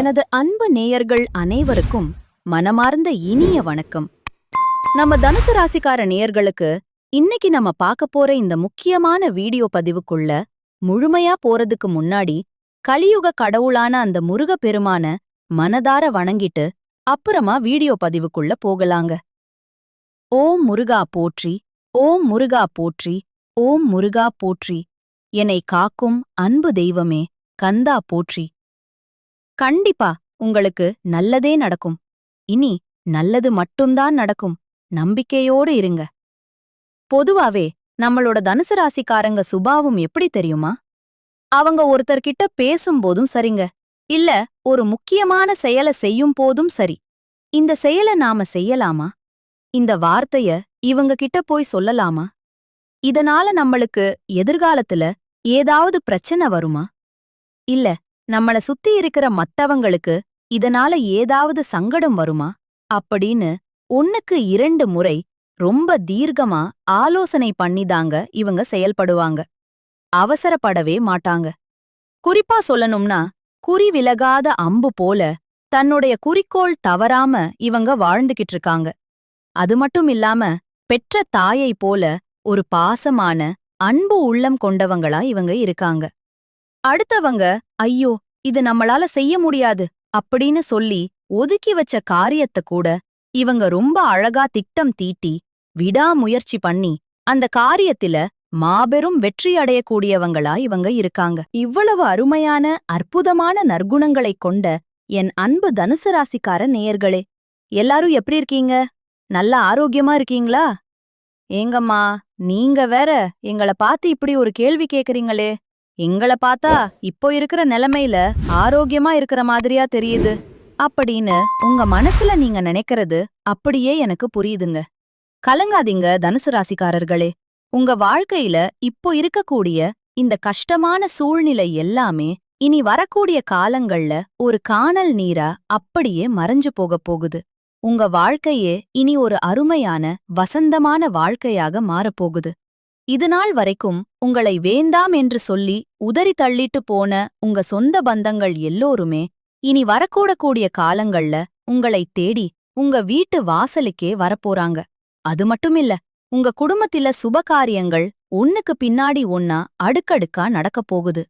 எனது அன்பு நேயர்கள் அனைவருக்கும் மனமார்ந்த இனிய வணக்கம். நம்ம தனுசு ராசிக்கார நேயர்களுக்கு இன்னைக்கு நம்ம பார்க்க போற இந்த முக்கியமான வீடியோ பதிவுக்குள்ள முழுமையா போறதுக்கு முன்னாடி கலியுக கடவுளான அந்த முருகப் பெருமான மனதார வணங்கிட்டு அப்புறமா வீடியோ பதிவுக்குள்ள போகலாங்க. ஓம் முருகா போற்றி, ஓம் முருகா போற்றி, ஓம் முருகா போற்றி. என்னை காக்கும் அன்பு தெய்வமே கந்தா போற்றி. கண்டிப்பா உங்களுக்கு நல்லதே நடக்கும். இனி நல்லது மட்டும்தான் நடக்கும். நம்பிக்கையோடு இருங்க. பொதுவாவே நம்மளோட தனுசு ராசிக்காரங்க சுபாவம் எப்படி தெரியுமா? அவங்க ஒருத்தர்கிட்ட பேசும்போதும் சரிங்க, இல்ல ஒரு முக்கியமான செயல செய்யும் போதும் சரி, இந்த செயல நாம செய்யலாமா? இந்த வார்த்தைய இவங்க கிட்ட போய் சொல்லலாமா? இதனால நம்மளுக்கு எதிர்காலத்துல ஏதாவது பிரச்சனை வருமா? இல்ல நம்மள சுத்தி இருக்கிற மத்தவங்களுக்கு இதனால ஏதாவது சங்கடம் வருமா அப்படின்னு 1க்கு 2 முறை ரொம்ப தீர்க்கமா ஆலோசனை பண்ணிதாங்க இவங்க செயல்படுவாங்க. அவசரப்படவே மாட்டாங்க. குறிப்பா சொல்லணும்னா குறி விலகாத அம்பு போல தன்னுடைய குறிக்கோள் தவறாம இவங்க வாழ்ந்துகிட்டு இருக்காங்க. அது மட்டும் இல்லாம பெற்ற தாயை போல ஒரு பாசமான அன்பு உள்ளம் கொண்டவங்களா இவங்க இருக்காங்க. அடுத்தவங்க ஐயோ இது நம்மளால செய்ய முடியாது அப்படின்னு சொல்லி ஒதுக்கி வச்ச காரியத்த கூட இவங்க ரொம்ப அழகா திட்டம் தீட்டி விடாமுயற்சி பண்ணி அந்த காரியத்தில மாபெரும் வெற்றி அடையக்கூடியவங்களா இவங்க இருக்காங்க. இவ்வளவு அருமையான அற்புதமான நற்குணங்களைக் கொண்ட என் அன்பு தனுசு ராசிக்கார நேயர்களே, எல்லாரும் எப்படி இருக்கீங்க? நல்ல ஆரோக்கியமா இருக்கீங்களா? ஏங்கம்மா, நீங்க வேற எங்கள பார்த்து இப்படி ஒரு கேள்வி கேக்குறீங்களே. எங்கள பார்த்தா இப்போ இருக்கிற நிலைமையில ஆரோக்கியமா இருக்கிற மாதிரியா தெரியுது அப்படின்னு உங்க மனசுல நீங்க நினைக்கிறது அப்படியே எனக்கு புரியுதுங்க. கலங்காதீங்க தனுசு ராசிக்காரர்களே. உங்க வாழ்க்கையில இப்போ இருக்கக்கூடிய இந்த கஷ்டமான சூழ்நிலை எல்லாமே இனி வரக்கூடிய காலங்கள்ல ஒரு கானல் நீரா அப்படியே மறைஞ்சு போகப் போகுது. உங்க வாழ்க்கையே இனி ஒரு அருமையான வசந்தமான வாழ்க்கையாக மாறப்போகுது. இதுநாள் வரைக்கும் உங்களை வேண்டாம் என்று சொல்லி உதறி தள்ளிட்டு போன உங்க சொந்த பந்தங்கள் எல்லோருமே இனி வரக்கூடக்கூடிய காலங்கள்ல உங்களைத் தேடி உங்க வீட்டு வாசலுக்கே வரப்போறாங்க. அது மட்டுமில்ல, உங்க குடும்பத்தில சுபகாரியங்கள் ஒன்னுக்கு பின்னாடி ஒன்னா அடுக்கடுக்கா நடக்கப் போகுது.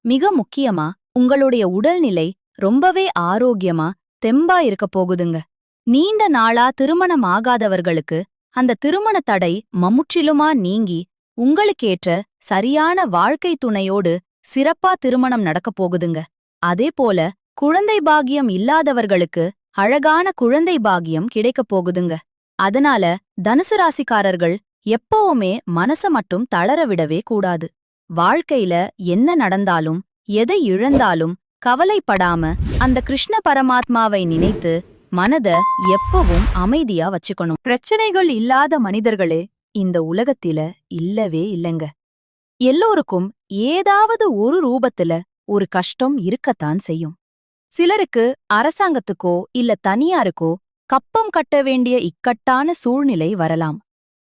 மிக முக்கியமா உங்களுடைய உடல்நிலை ரொம்பவே ஆரோக்கியமா தெம்பா இருக்கப் போகுதுங்க. நீண்ட நாளா திருமணம் ஆகாதவர்களுக்கு அந்த திருமண தடை முற்றிலுமா நீங்கி உங்களுக்கேற்ற சரியான வாழ்க்கை துணையோடு சிறப்பா திருமணம் நடக்கப் போகுதுங்க. அதேபோல குழந்தை பாக்கியம் இல்லாதவர்களுக்கு அழகான குழந்தை பாக்கியம் கிடைக்கப் போகுதுங்க. அதனால தனுசு ராசிக்காரர்கள் எப்பவுமே மனச மட்டும் தளர விடவே கூடாது. வாழ்க்கையில என்ன நடந்தாலும் எதை இழந்தாலும் கவலைப்படாம அந்த கிருஷ்ண பரமாத்மாவை நினைத்து மனத எப்பவும் அமைதியா வச்சுக்கணும். பிரச்சனைகள் இல்லாத மனிதர்களே இந்த உலகத்தில இல்லவே இல்லங்க. எல்லோருக்கும் ஏதாவது ஒரு ரூபத்துல ஒரு கஷ்டம் இருக்கத்தான் செய்யும். சிலருக்கு அரசாங்கத்துக்கோ இல்ல தனியாருக்கோ கப்பம் கட்ட வேண்டிய இக்கட்டான சூழ்நிலை வரலாம்.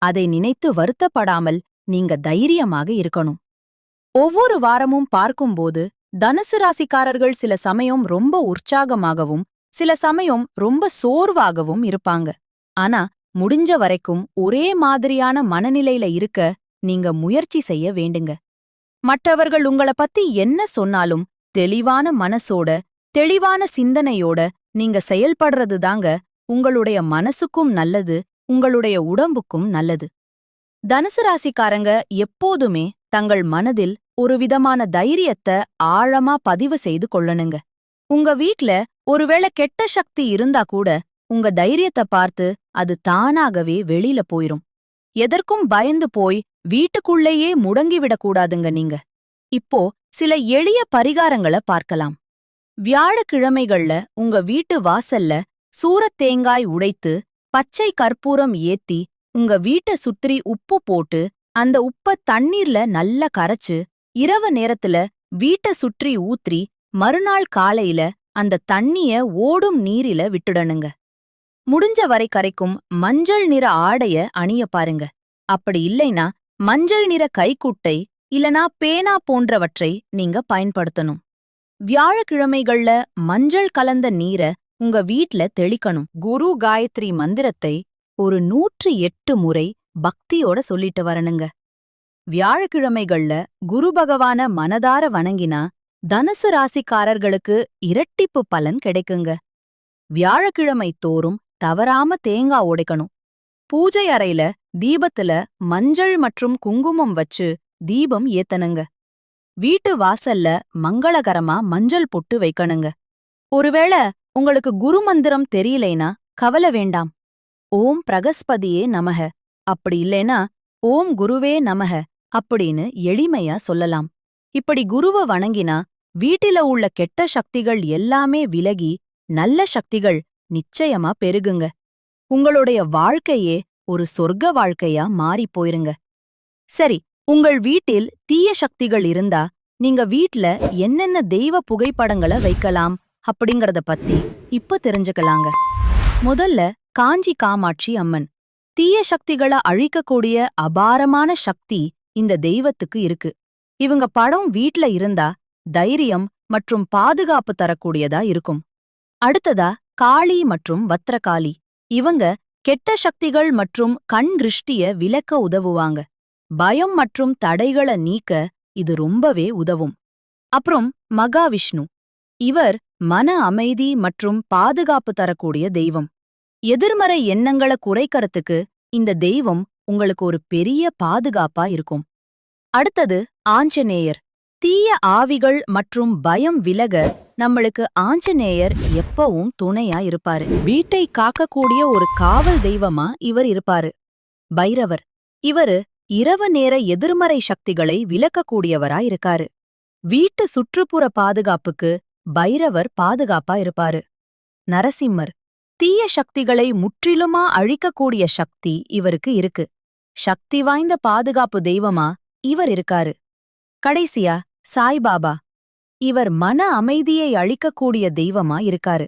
அதை நினைத்து வருத்தப்படாமல் நீங்க தைரியமாக இருக்கணும். ஒவ்வொரு வாரமும் பார்க்கும்போது தனுசு ராசிக்காரர்கள் சில சமயம் ரொம்ப உற்சாகமாகவும் சில சமயம் ரொம்ப சோர்வாகவும் இருப்பாங்க. ஆனா முடிஞ்ச வரைக்கும் ஒரே மாதிரியான மனநிலையில இருக்க நீங்க முயற்சி செய்ய வேண்டுங்க. மற்றவர்கள் உங்கள பத்தி என்ன சொன்னாலும் தெளிவான மனசோட தெளிவான சிந்தனையோட நீங்க செயல்படுறது தாங்க உங்களுடைய மனசுக்கும் நல்லது, உங்களுடைய உடம்புக்கும் நல்லது. தனுசு ராசிக்காரங்க எப்போதுமே தங்கள் மனதில் ஒரு விதமான தைரியத்தை ஆழமா பதிவு செய்து கொள்ளணுங்க. உங்க வீட்ல ஒருவேளை கெட்ட சக்தி இருந்தா கூட உங்க தைரியத்தை பார்த்து அது தானாகவே வெளியில போயிரும். எதற்கும் பயந்து போய் வீட்டுக்குள்ளேயே முடங்கிவிடக்கூடாதுங்க நீங்க. இப்போ சில எளிய பரிகாரங்கள பார்க்கலாம். வியாழக்கிழமைகள்ல உங்க வீட்டு வாசல்ல சூரத்தேங்காய் உடைத்து பச்சை கற்பூரம் ஏத்தி உங்க வீட்டை சுற்றி உப்பு போட்டு அந்த உப்ப தண்ணீர்ல நல்லா கரைச்சு இரவு நேரத்துல வீட்டை சுற்றி ஊற்றி மறுநாள் காலையில அந்த தண்ணிய ஓடும் நீரில விட்டுடணுங்க. முடிஞ்ச வரை கரைக்கும் மஞ்சள் நிற ஆடைய அணிய பாருங்க. அப்படி இல்லைனா மஞ்சள் நிற கைக்குட்டை இல்லனா பேனா போன்றவற்றை நீங்க பயன்படுத்தணும். வியாழக்கிழமைகள்ல மஞ்சள் கலந்த நீரை உங்க வீட்ல தெளிக்கணும். குரு காயத்ரி மந்திரத்தை ஒரு 108 முறை பக்தியோட சொல்லிட்டு வரணுங்க. வியாழக்கிழமைகள்ல குரு பகவான மனதார வணங்கினா தனுசு ராசிக்காரர்களுக்கு இரட்டிப்பு பலன் கிடைக்குங்க. வியாழக்கிழமை தோறும் தவறாம தேங்காய் உடைக்கணும். பூஜை அறையில தீபத்துல மஞ்சள் மற்றும் குங்குமம் வச்சு தீபம் ஏத்தனுங்க. வீட்டு வாசல்ல மங்களகரமா மஞ்சள் பொட்டு வைக்கணுங்க. ஒருவேளை உங்களுக்கு குரு மந்திரம் தெரியலைனா கவலை வேண்டாம். ஓம் பிரகஸ்பதியே நமக, அப்படி இல்லைனா ஓம் குருவே நமக அப்படின்னு எளிமையா சொல்லலாம். இப்படி குருவ வணங்கினா வீட்டில உள்ள கெட்ட சக்திகள் எல்லாமே விலகி நல்ல சக்திகள் நிச்சயமா பெருகுங்க. உங்களுடைய வாழ்க்கையே ஒரு சொர்க்க வாழ்க்கையா மாறிப் போயிருங்க. சரி, உங்கள் வீட்டில் தீய சக்திகள் இருந்தா நீங்க வீட்ல என்னென்ன தெய்வ புகைப்படங்களை வைக்கலாம் அப்படிங்கறத பத்தி இப்ப தெரிஞ்சுக்கலாங்க. முதல்ல காஞ்சி காமாட்சி அம்மன். தீய சக்திகளை அழிக்கக்கூடிய அபாரமான சக்தி இந்த தெய்வத்துக்கு இருக்கு. இவங்க படம் வீட்ல இருந்தா தைரியம் மற்றும் பாதுகாப்பு தரக்கூடியதா இருக்கும். அடுத்ததா காளி மற்றும் பத்ரகாளி. இவங்க கெட்ட சக்திகள் மற்றும் கண் திருஷ்டிய விலக்க உதவுவாங்க. பயம் மற்றும் தடைகளை நீக்க இது ரொம்பவே உதவும். அப்புறம் மகாவிஷ்ணு. இவர் மன அமைதி மற்றும் பாதுகாப்பு தரக்கூடிய தெய்வம். எதிர்மறை எண்ணங்களை குறைக்கறதுக்கு இந்த தெய்வம் உங்களுக்கு ஒரு பெரிய பாதுகாப்பா இருக்கும். அடுத்தது ஆஞ்சநேயர். தீய ஆவிகள் மற்றும் பயம் விலக நம்மளுக்கு ஆஞ்சநேயர் எப்பவும் துணையா இருப்பாரு. வீட்டை காக்கக்கூடிய ஒரு காவல் தெய்வமா இவர் இருப்பாரு. பைரவர். இவரு இரவு நேர எதிர்மறை சக்திகளை விலக்கக்கூடியவரா இருக்காரு. வீட்டு சுற்றுப்புற பாதுகாப்புக்கு பைரவர் பாதுகாப்பா இருப்பாரு. நரசிம்மர். தீய சக்திகளை முற்றிலுமா அழிக்கக்கூடிய சக்தி இவருக்கு இருக்கு. சக்தி வாய்ந்த பாதுகாப்பு தெய்வமா இவர் இருக்காரு. கடைசியா சாய்பாபா. இவர் மன அமைதியை அளிக்கக்கூடிய தெய்வமா இருக்காரு.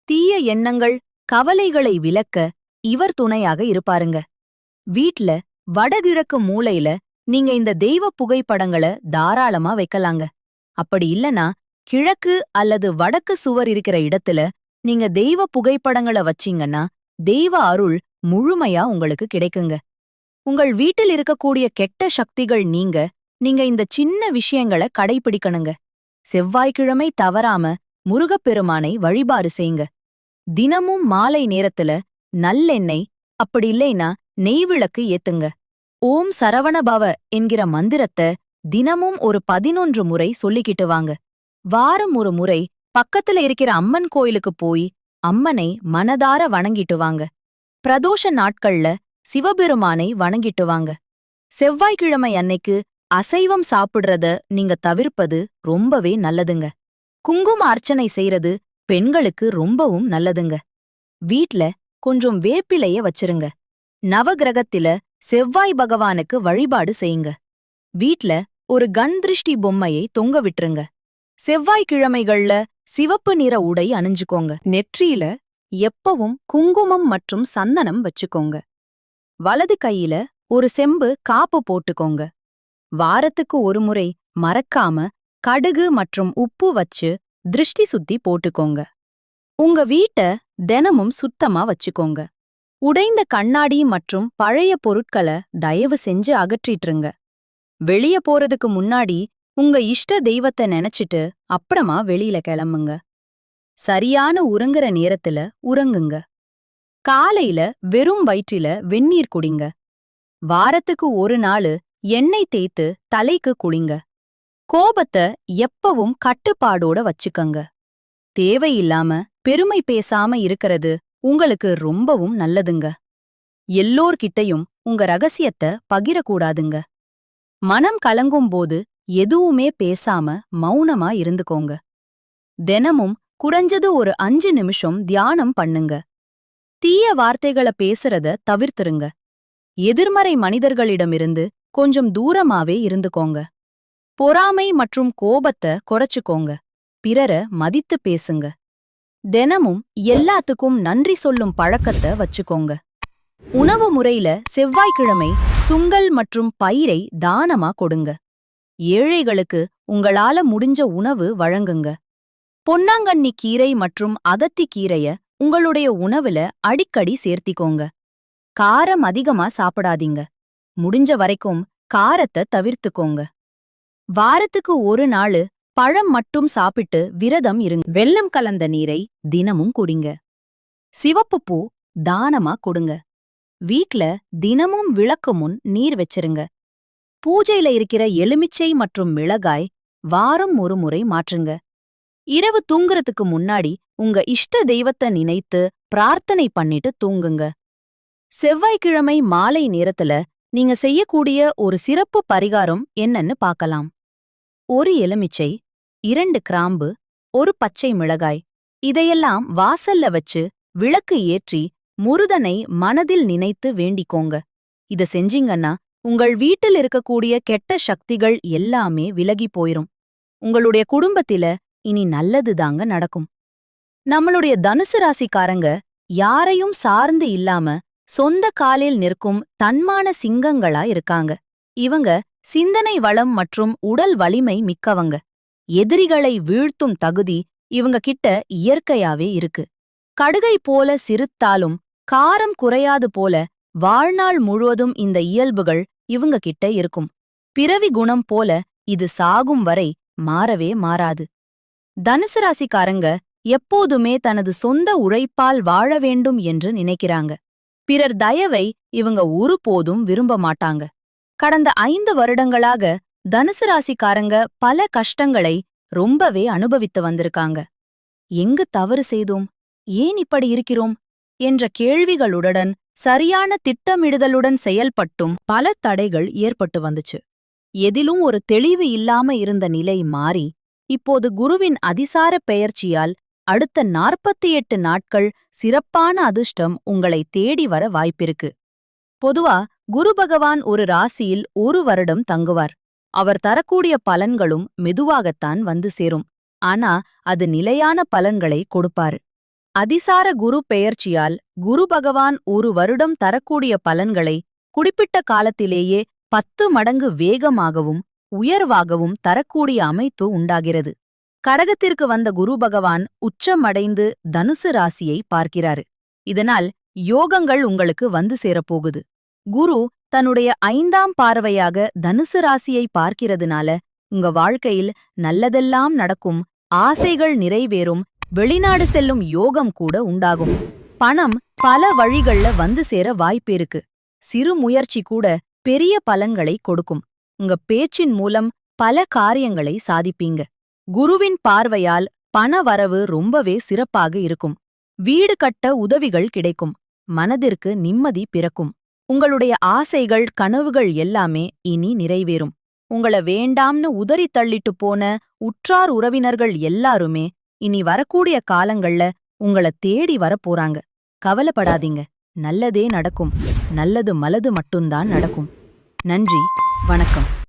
தீய எண்ணங்கள் கவலைகளை விலக்க இவர் துணையாக இருப்பாருங்க. வீட்ல வடகிழக்கு மூலையில நீங்க இந்த தெய்வ புகைப்படங்களை தாராளமா வைக்கலாங்க. அப்படி இல்லனா கிழக்கு அல்லது வடக்கு சுவர் இருக்கிற இடத்துல நீங்க தெய்வ புகைப்படங்களை வச்சீங்கன்னா தெய்வ அருள் முழுமையா உங்களுக்கு கிடைக்குங்க. உங்கள் வீட்டில் இருக்கக்கூடிய கெட்ட சக்திகள் நீங்க இந்த சின்ன விஷயங்களை கடைபிடிக்கணுங்க. செவ்வாய்க்கிழமை தவறாம முருகப்பெருமானை வழிபாடு செய்யுங்க. தினமும் மாலை நேரத்துல நல்லெண்ணெய் அப்படி இல்லைனா நெய்விளக்கு ஏத்துங்க. ஓம் சரவணபவ என்கிற மந்திரத்தை தினமும் ஒரு 11 முறை சொல்லிக்கிட்டு வாங்க. வாரம் ஒரு முறை பக்கத்துல இருக்கிற அம்மன் கோயிலுக்கு போய் அம்மனை மனதார வணங்கிட்டு வாங்க. பிரதோஷ நாட்கள்ல சிவபெருமானை வணங்கிட்டு வாங்க. செவ்வாய்க்கிழமை அன்னைக்கு அசைவம் சாப்பிடுறத நீங்க தவிர்ப்பது ரொம்பவே நல்லதுங்க. குங்கும அர்ச்சனை செய்யறது பெண்களுக்கு ரொம்பவும் நல்லதுங்க. வீட்ல கொஞ்சம் வேப்பிலைய வச்சிருங்க. நவகிரகத்தில செவ்வாய் பகவானுக்கு வழிபாடு செய்யுங்க. வீட்ல ஒரு கண் திருஷ்டி பொம்மையை தொங்க விட்டுருங்க. செவ்வாய்க்கிழமைகள்ல சிவப்பு நிற உடை அணிஞ்சுக்கோங்க. நெற்றியில எப்பவும் குங்குமம் மற்றும் சந்தனம் வச்சுக்கோங்க. வலது கையில ஒரு செம்பு காப்பு போட்டுக்கோங்க. வாரத்துக்கு ஒரு முறை மறக்காம கடுகு மற்றும் உப்பு வச்சு திருஷ்டி சுத்தி போட்டுக்கோங்க. உங்க வீட்ட தினமும் சுத்தமா வச்சுக்கோங்க. உடைந்த கண்ணாடி மற்றும் பழைய பொருட்களை தயவு செஞ்சு அகற்றிட்டுருங்க. வெளிய போறதுக்கு முன்னாடி உங்க இஷ்ட தெய்வத்தை நினைச்சிட்டு அப்புறமா வெளியில கிளம்புங்க. சரியான உறங்குற நேரத்துல உறங்குங்க. காலையில வெறும் வயிற்றில வெந்நீர் குடிங்க. வாரத்துக்கு ஒரு நாள் எண்ணெய் தேய்த்து தலைக்கு குளிங்க. கோபத்தை எப்பவும் கட்டுப்பாடோட வச்சுக்கங்க. தேவையில்லாம பெருமை பேசாம இருக்கிறது உங்களுக்கு ரொம்பவும் நல்லதுங்க. எல்லோர்கிட்டையும் உங்க ரகசியத்தை பகிரக்கூடாதுங்க. மனம் கலங்கும்போது எதுவுமே பேசாம மௌனமா இருந்துக்கோங்க. தினமும் குறைஞ்சது ஒரு 5 நிமிஷம் தியானம் பண்ணுங்க. தீய வார்த்தைகளை பேசுறத தவிர்த்துருங்க. எதிர்மறை மனிதர்களிடமிருந்து கொஞ்சம் தூரமாவே இருந்துக்கோங்க. பொறாமை மற்றும் கோபத்தை குறைச்சுக்கோங்க. பிறர மதித்து பேசுங்க. தினமும் எல்லாத்துக்கும் நன்றி சொல்லும் பழக்கத்தை வச்சுக்கோங்க. உணவு முறையில செவ்வாய்க்கிழமை சுங்கல் மற்றும் பயிரை தானமா கொடுங்க. ஏழைகளுக்கு உங்களால முடிஞ்ச உணவு வழங்குங்க. பொன்னாங்கண்ணி கீரை மற்றும் அதத்தி கீரைய உங்களுடைய உணவுல அடிக்கடி சேர்த்திக்கோங்க. காரம் அதிகமா சாப்பிடாதீங்க. முடிஞ்ச வரைக்கும் காரத்தை தவிர்த்துக்கோங்க. வாரத்துக்கு ஒரு நாளு பழம் மட்டும் சாப்பிட்டு விரதம் இருங்க. வெல்லம் கலந்த நீரை தினமும் குடிங்க. சிவப்பு பூ தானமா கொடுங்க. வீட்ல தினமும் விளக்கு முன் நீர் வச்சிருங்க. பூஜையில இருக்கிற எலுமிச்சை மற்றும் மிளகாய் வாரம் ஒரு முறை மாற்றுங்க. இரவு தூங்குறதுக்கு முன்னாடி உங்க இஷ்ட தெய்வத்தை நினைத்து பிரார்த்தனை பண்ணிட்டு தூங்குங்க. செவ்வாய்க்கிழமை மாலை நேரத்துல நீங்க செய்யக்கூடிய ஒரு சிறப்பு பரிகாரம் என்னன்னு பார்க்கலாம். ஒரு எலுமிச்சை, 2 கிராம்பு, ஒரு பச்சை மிளகாய் இதையெல்லாம் வாசல்ல வச்சு விளக்கு ஏற்றி முருதனை மனதில் நினைத்து வேண்டிக்கோங்க. இத செஞ்சீங்கன்னா உங்கள் வீட்டில் இருக்கக்கூடிய கெட்ட சக்திகள் எல்லாமே விலகி போயிரும். உங்களுடைய குடும்பத்தில இனி நல்லதுதாங்க நடக்கும். நம்மளுடைய தனுசு ராசிக்காரங்க யாரையும் சார்ந்து இல்லாம சொந்த காலில் நிற்கும் தன்மான சிங்கங்களா இருக்காங்க. இவங்க சிந்தனை வளம் மற்றும் உடல் வலிமை மிக்கவங்க. எதிரிகளை வீழ்த்தும் தகுதி இவங்க கிட்ட இயற்கையாவே இருக்கு. கடுகை போல சிறுத்தாலும் காரம் குறையாது போல வாழ்நாள் முழுவதும் இந்த இயல்புகள் இவங்க கிட்ட இருக்கும். பிறவி குணம் போல இது சாகும் வரை மாறவே மாறாது. தனுசு ராசிக்காரங்க எப்போதுமே தனது சொந்த உழைப்பால் வாழ வேண்டும் என்று நினைக்கிறாங்க. பிறர் தயவை இவங்க ஒருபோதும் விரும்ப மாட்டாங்க. கடந்த 5 வருடங்களாக தனுசு ராசிக்காரங்க பல கஷ்டங்களை ரொம்பவே அனுபவித்து வந்திருக்காங்க. எங்கு தவறு செய்தோம், ஏன் இப்படி இருக்கிறோம் என்ற கேள்விகளுடன் சரியான திட்டமிடுதலுடன் செயல்பட்டும் பல தடைகள் ஏற்பட்டு வந்துச்சு. எதிலும் ஒரு தெளிவு இல்லாம இருந்த நிலை மாறி இப்போது குருவின் அதிசார பெயர்ச்சியால் அடுத்த 48 நாட்கள் சிறப்பான அதிர்ஷ்டம் உங்களை தேடி வர வாய்ப்பிருக்கு. பொதுவா குரு பகவான் ஒரு ராசியில் ஒரு வருடம் தங்குவார். அவர் தரக்கூடிய பலன்களும் மெதுவாகத்தான் வந்து சேரும். ஆனா அது நிலையான பலன்களை கொடுப்பாரு. அதிசார குரு பெயர்ச்சியால் குரு பகவான் ஒரு வருடம் தரக்கூடிய பலன்களை குறிப்பிட்ட காலத்திலேயே 10 மடங்கு வேகமாகவும் உயர்வாகவும் தரக்கூடிய அமைப்பு உண்டாகிறது. கடகத்திற்கு வந்த குரு பகவான் உச்சமடைந்து தனுசு ராசியை பார்க்கிறாரு. இதனால் யோகங்கள் உங்களுக்கு வந்து சேரப்போகுது. குரு தன்னுடைய 5ஆம் பார்வையாக தனுசு ராசியை பார்க்கிறதுனால உங்க வாழ்க்கையில் நல்லதெல்லாம் நடக்கும், ஆசைகள் நிறைவேறும், வெளிநாடு செல்லும் யோகம் கூட உண்டாகும். பணம் பல வழிகள்ல வந்து சேர வாய்ப்பிருக்கு. சிறு முயற்சி கூட பெரிய பலன்களை கொடுக்கும். உங்க பேச்சின் மூலம் பல காரியங்களை சாதிப்பீங்க. குருவின் பார்வையால் பண வரவு ரொம்பவே சிறப்பாக இருக்கும். வீடு கட்ட உதவிகள் கிடைக்கும். மனதிற்கு நிம்மதி பிறக்கும். உங்களுடைய ஆசைகள் கனவுகள் எல்லாமே இனி நிறைவேறும். உங்கள வேண்டாம்னு உதறி தள்ளிட்டு போன உற்றார் உறவினர்கள் எல்லாருமே இனி வரக்கூடிய காலங்கள்ல உங்கள தேடி வரப்போறாங்க. கவலைப்படாதீங்க, நல்லதே நடக்கும். நல்லது மலது மட்டும்தான் நடக்கும். நன்றி, வணக்கம்.